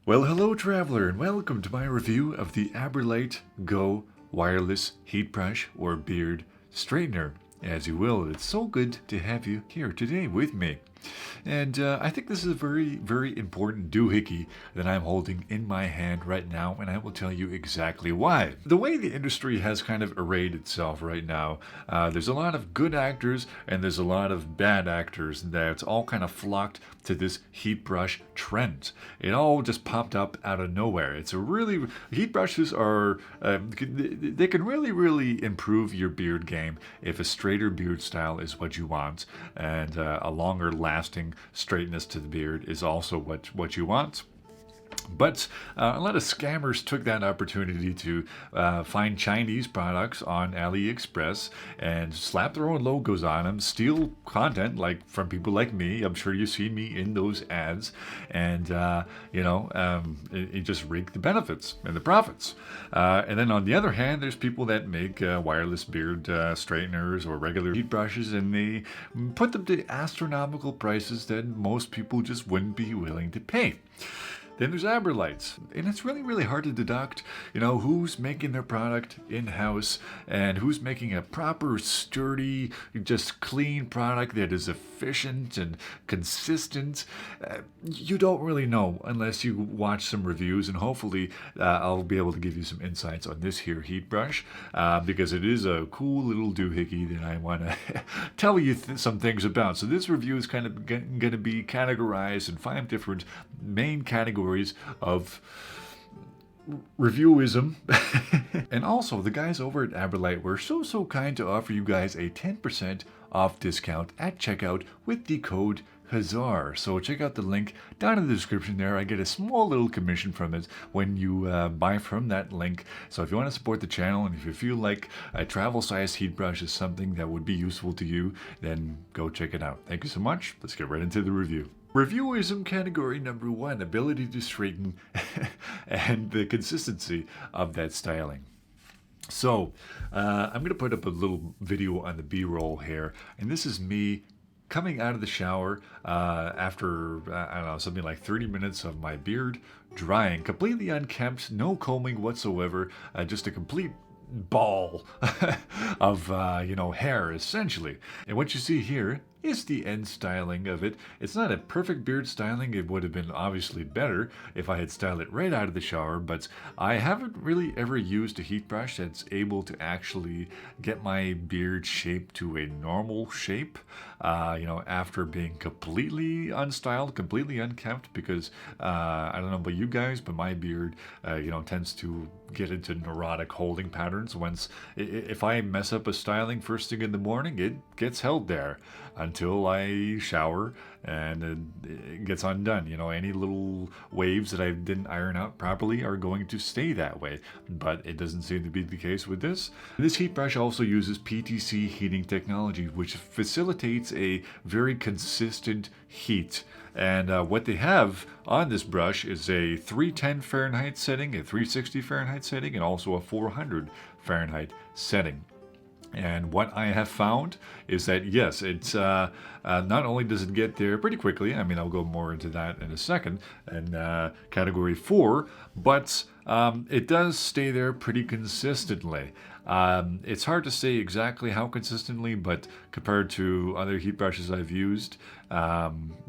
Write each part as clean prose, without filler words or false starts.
Well, hello traveler, and welcome to my review of the Aberlite Go Wireless Heat Brush or Beard Straightener. As you will, it's so good to have you here today with me. And I think this is a very, very important doohickey that I'm holding in my hand right now, and I will tell you exactly why. The way the industry has kind of arrayed itself right now, there's a lot of good actors and there's a lot of bad actors that's all kind of flocked to this heat brush trend. It all just popped up out of nowhere. It's a really, heat brushes are, they can really, really improve your beard game if a straighter beard style is what you want, and a longer lasting straightness to the beard is also what you want. But a lot of scammers took that opportunity to find Chinese products on AliExpress and slap their own logos on them, steal content like from people like me. I'm sure you've seen me in those ads, and it just reaped the benefits and the profits. And then on the other hand, there's people that make wireless beard straighteners or regular heat brushes, and they put them to astronomical prices that most people just wouldn't be willing to pay. Then there's Aberlites, and it's really, really hard to deduct, who's making their product in-house and who's making a proper, sturdy, just clean product that is efficient and consistent. You don't really know unless you watch some reviews, and hopefully I'll be able to give you some insights on this here heat brush, because it is a cool little doohickey that I want to tell you some things about. So this review is kind of going to be categorized in 5 different main categories of reviewism. And also, the guys over at Aberlite were so kind to offer you guys a 10% off discount at checkout with the code Hazar. So check out the link down in the description there. I get a small little commission from it when you buy from that link. So if you want to support the channel, and if you feel like a travel-sized heat brush is something that would be useful to you, then go check it out. Thank you so much. Let's get right into the review. Reviewism category number 1, ability to straighten and the consistency of that styling. So I'm going to put up a little video on the B-roll here, and this is me coming out of the shower after, I don't know, something like 30 minutes of my beard drying, completely unkempt, no combing whatsoever, just a complete ball of, hair, essentially. And what you see here is the end styling of it. It's not a perfect beard styling. It would have been obviously better if I had styled it right out of the shower, but I haven't really ever used a heat brush that's able to actually get my beard shaped to a normal shape, after being completely unstyled, completely unkempt, because I don't know about you guys, but my beard, tends to get into neurotic holding patterns. If I mess up a styling first thing in the morning, it gets held there until I shower, and it gets undone. Any little waves that I didn't iron out properly are going to stay that way, but it doesn't seem to be the case with this. This heat brush also uses PTC heating technology, which facilitates a very consistent heat. And what they have on this brush is a 310 Fahrenheit setting, a 360 Fahrenheit setting, and also a 400 Fahrenheit setting. And what I have found is that, yes, it's not only does it get there pretty quickly, I mean, I'll go more into that in a second, in category 4, but it does stay there pretty consistently. It's hard to say exactly how consistently, but compared to other heat brushes I've used,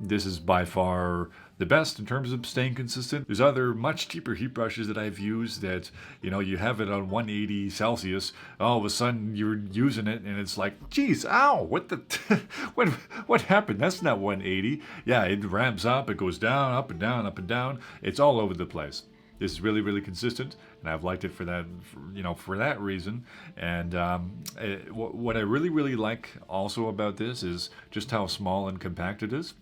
this is by far the best in terms of staying consistent. There's other much cheaper heat brushes that I've used that, you have it on 180 Celsius, all of a sudden you're using it and it's like, geez, ow, what the, what happened? That's not 180. Yeah, it ramps up, it goes down, up and down, up and down. It's all over the place. This is really, really consistent, and I've liked it for that, for that reason. And what I really, really like also about this is just how small and compact it is.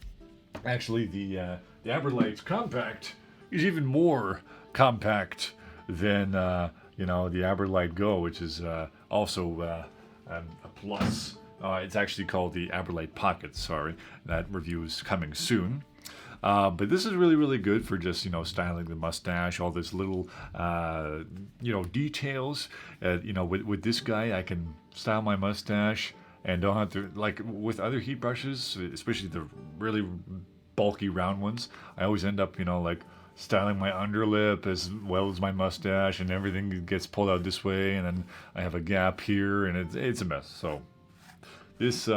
Actually, the Aberlite's compact is even more compact than the Aberlite Go, which is also a plus. It's actually called the Aberlite Pocket. Sorry, that review is coming soon. But this is really, really good for just, styling the mustache, all this little, details. With this guy, I can style my mustache and don't have to, like with other heat brushes, especially the really bulky round ones, I always end up, styling my underlip as well as my mustache, and everything gets pulled out this way, and then I have a gap here, and it's a mess. So this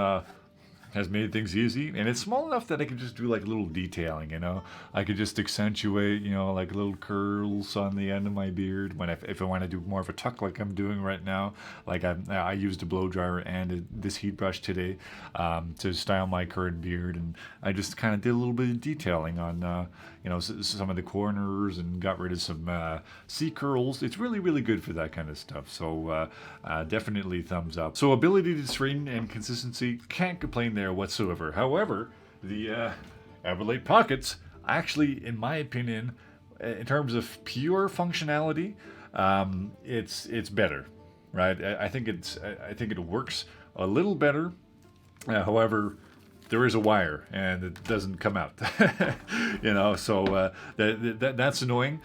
has made things easy, and it's small enough that I can just do like a little detailing, you know. I could just accentuate, you know, like little curls on the end of my beard when if I want to do more of a tuck like I'm doing right now. Like I used a blow dryer and this heat brush today to style my current beard, and I just kind of did a little bit of detailing on you know, some of the corners and got rid of some C curls. It's really, really good for that kind of stuff. So definitely thumbs up. So ability to straighten and consistency, can't complain there whatsoever. However, the Aberlite pockets, actually, in my opinion, in terms of pure functionality, it's better, right? I think it works a little better. However, there is a wire and it doesn't come out, you know, so that's annoying.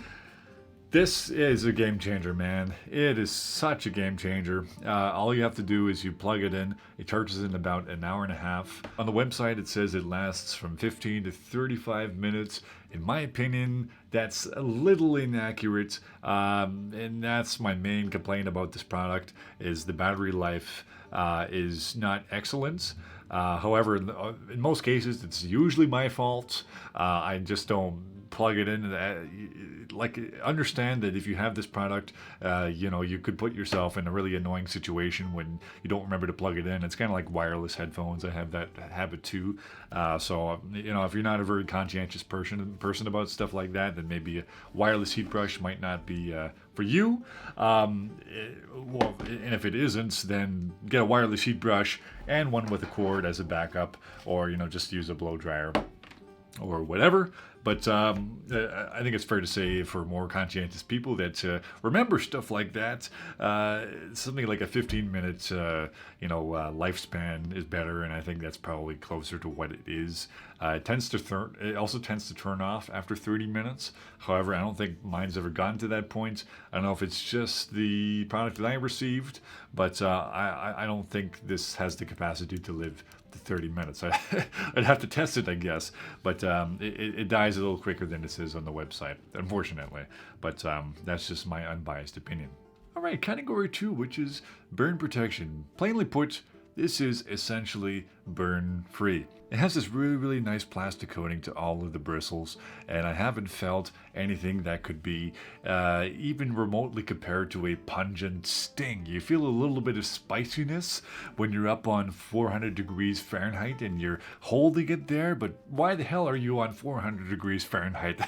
This is a game changer, man. It is such a game changer. All you have to do is you plug it in. It charges in about an hour and a half. On the website, it says it lasts from 15 to 35 minutes. In my opinion, that's a little inaccurate. And that's my main complaint about this product, is the battery life is not excellent. However, in most cases, it's usually my fault. I just don't plug it in. Like, understand that if you have this product, you know, you could put yourself in a really annoying situation when you don't remember to plug it in. It's kind of like wireless headphones. I have that habit too. So, you know, if you're not a very conscientious person about stuff like that, then maybe a wireless heat brush might not be for you. Well, and if it isn't, then get a wireless heat brush and one with a cord as a backup, or, you know, just use a blow dryer or whatever. But I think it's fair to say, for more conscientious people that remember stuff like that, something like a 15-minute, you know, lifespan is better, and I think that's probably closer to what it is. It also tends to turn off after 30 minutes. However, I don't think mine's ever gotten to that point. I don't know if it's just the product that I received, but I don't think this has the capacity to live to 30 minutes. I'd have to test it, I guess, but it dies a little quicker than it says on the website, unfortunately. But that's just my unbiased opinion. All right, category 2, which is burn protection. Plainly put, this is essentially burn-free. It has this really, really nice plastic coating to all of the bristles, and I haven't felt anything that could be even remotely compared to a pungent sting. You feel a little bit of spiciness when you're up on 400 degrees Fahrenheit and you're holding it there, but why the hell are you on 400 degrees Fahrenheit?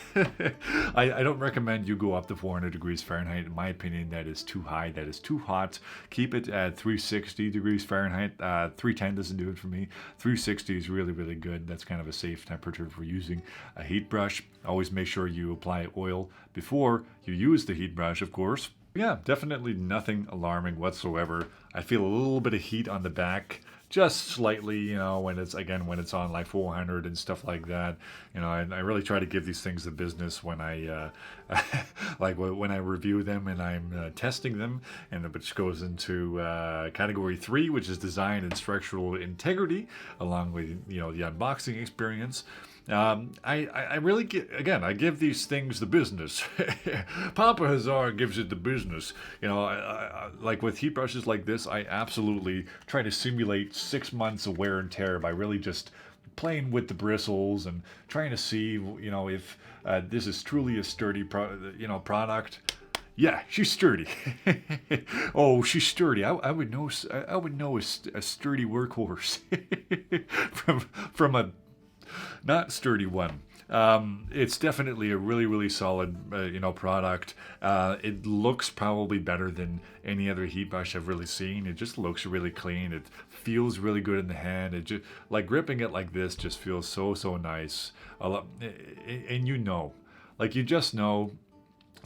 I don't recommend you go up to 400 degrees Fahrenheit. In my opinion, that is too high. That is too hot. Keep it at 360 degrees Fahrenheit. 310 doesn't do it for me. 360 is really, really good. That's kind of a safe temperature for using a heat brush. Always make sure you apply oil before you use the heat brush, of course. Yeah, definitely nothing alarming whatsoever. I feel a little bit of heat on the back, just slightly, you know, when it's on like 400 and stuff like that. You know, I really try to give these things the business when I like when I review them and I'm testing them, and which goes into category 3, which is design and structural integrity, along with, you know, the unboxing experience. I really I give these things the business. Papa Hazard gives it the business. You know, I like with heat brushes like this, I absolutely try to simulate 6 months of wear and tear by really just playing with the bristles and trying to see, you know, if this is truly a sturdy product. Yeah, she's sturdy. Oh, she's sturdy. I would know a sturdy workhorse from a not sturdy one. It's definitely a really, really solid, you know, product. It looks probably better than any other heat brush I've really seen. It just looks really clean. It feels really good in the hand. It just, like, gripping it like this just feels so nice. And you know, like, you just know.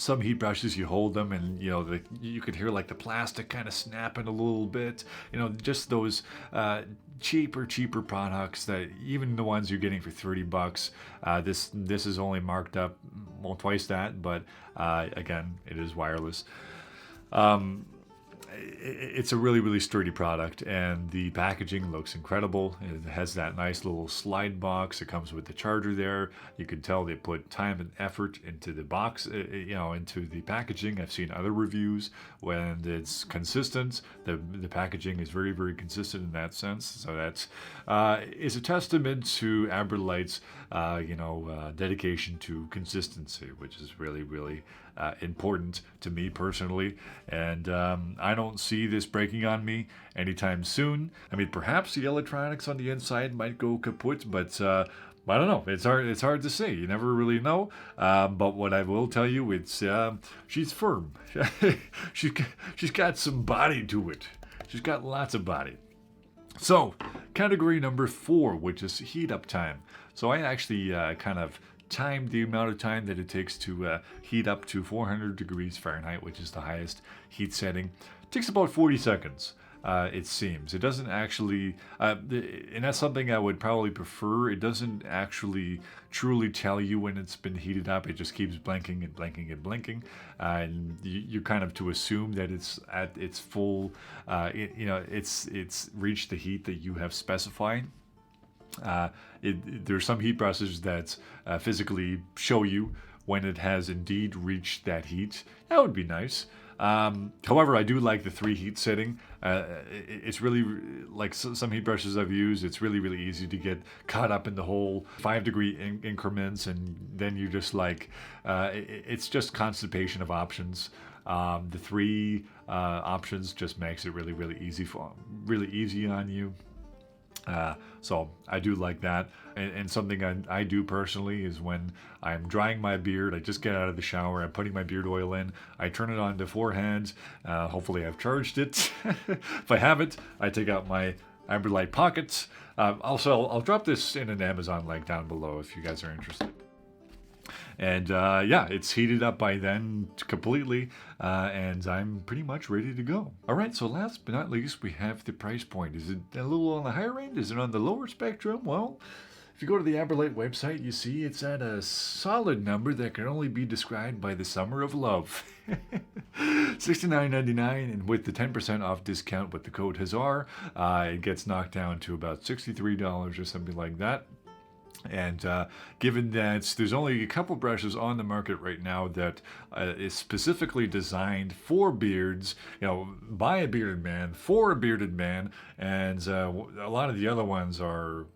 Some heat brushes, you hold them and, you know, you could hear like the plastic kind of snapping a little bit. You know, just those cheaper products, that even the ones you're getting for $30. This is only marked up, well, twice that, but again, it is wireless. it's a really sturdy product, and the packaging looks incredible. It has that nice little slide box. It comes with the charger there. You can tell they put time and effort into the box, into the packaging. I've seen other reviews when it's consistent. The packaging is very consistent in that sense. So that's is a testament to Aberlite's dedication to consistency, which is really important to me personally, and I don't see this breaking on me anytime soon. I mean, perhaps the electronics on the inside might go kaput, but I don't know. It's hard to say. You never really know. But what I will tell you, it's she's firm. she's got some body to it. She's got lots of body. So, category number 4, which is heat up time. So I actually kind of timed the amount of time that it takes to heat up to 400 degrees Fahrenheit, which is the highest heat setting. It takes about 40 seconds, it seems. It doesn't actually, and that's something I would probably prefer. It doesn't actually truly tell you when it's been heated up. It just keeps blinking and blinking and blinking, and you're kind of to assume that it's at its full, it's reached the heat that you have specified. There's some heat brushes that physically show you when it has indeed reached that heat. That would be nice. However, I do like the 3 heat setting. It's really, like some heat brushes I've used, it's really easy to get caught up in the whole 5-degree increments, and then you're just like, it's just constipation of options. The 3 options just makes it really easy on you. So I do like that, and something I do personally is when I'm drying my beard, I just get out of the shower, I'm putting my beard oil in, I turn it on to 4 hands, hopefully I've charged it. If I haven't, I take out my Aberlite pockets. Also, I'll drop this in an Amazon link down below if you guys are interested. And yeah, it's heated up by then completely, and I'm pretty much ready to go. All right, so last but not least, we have the price point. Is it a little on the higher end? Is it on the lower spectrum? Well, if you go to the Aberlite website, you see it's at a solid number that can only be described by the summer of love. $69.99, and with the 10% off discount with the code HAZAR, it gets knocked down to about $63 or something like that. And given that there's only a couple brushes on the market right now that is specifically designed for beards, by a bearded man, for a bearded man, and a lot of the other ones are,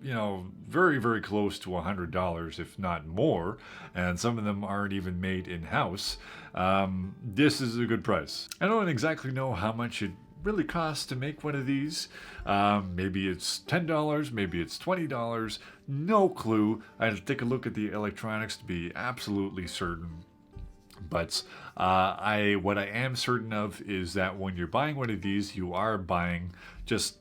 very close to $100, if not more, and some of them aren't even made in-house, this is a good price. I don't exactly know how much it really costs to make one of these. Maybe it's $10, maybe it's $20, no clue. I'd take a look at the electronics to be absolutely certain. But what I am certain of is that when you're buying one of these, you are buying just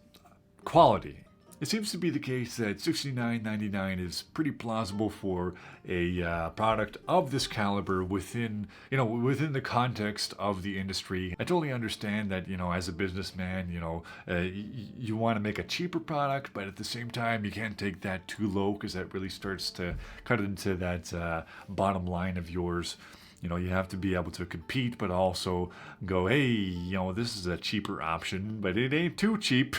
quality. It seems to be the case that $69.99 is pretty plausible for a product of this caliber within the context of the industry. I totally understand that, as a businessman, you want to make a cheaper product, but at the same time, you can't take that too low because that really starts to cut into that bottom line of yours. You have to be able to compete, but also go, hey, this is a cheaper option, but it ain't too cheap.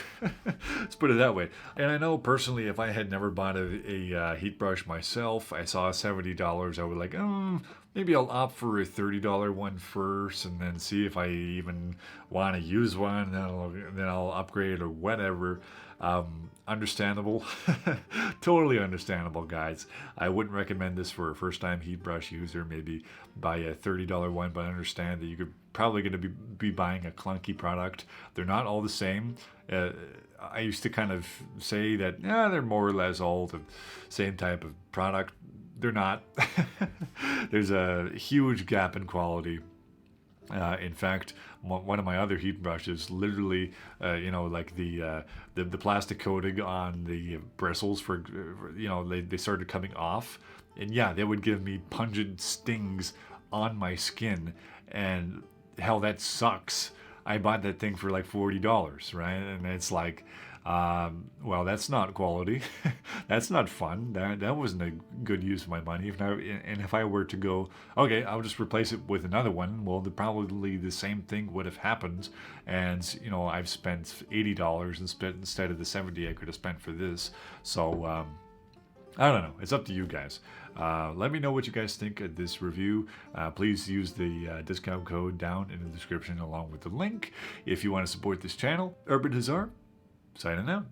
Let's put it that way. And I know personally, if I had never bought a heat brush myself, I saw $70, I would like, maybe I'll opt for a $30 one first, and then see if I even want to use one, and then I'll upgrade or whatever. Understandable. Totally understandable, guys. I wouldn't recommend this for a first-time heat brush user. Maybe buy a $30 one, but understand that you're probably going to be buying a clunky product. They're not all the same. I used to kind of say that they're more or less all the same type of product. They're not. There's a huge gap in quality. In fact, one of my other heat brushes, literally, like the plastic coating on the bristles they started coming off, and yeah, they would give me pungent stings on my skin, and hell, that sucks. I bought that thing for like $40, right? And it's like, Well, that's not quality. That's not fun. That wasn't a good use of my money. If I were to go, okay, I'll just replace it with another one, well, probably the same thing would have happened. And, you know, I've spent $80 instead of the 70 I could have spent for this. So, I don't know. It's up to you guys. Let me know what you guys think of this review. Please use the discount code down in the description along with the link if you want to support this channel. Urban Hazar, signing out.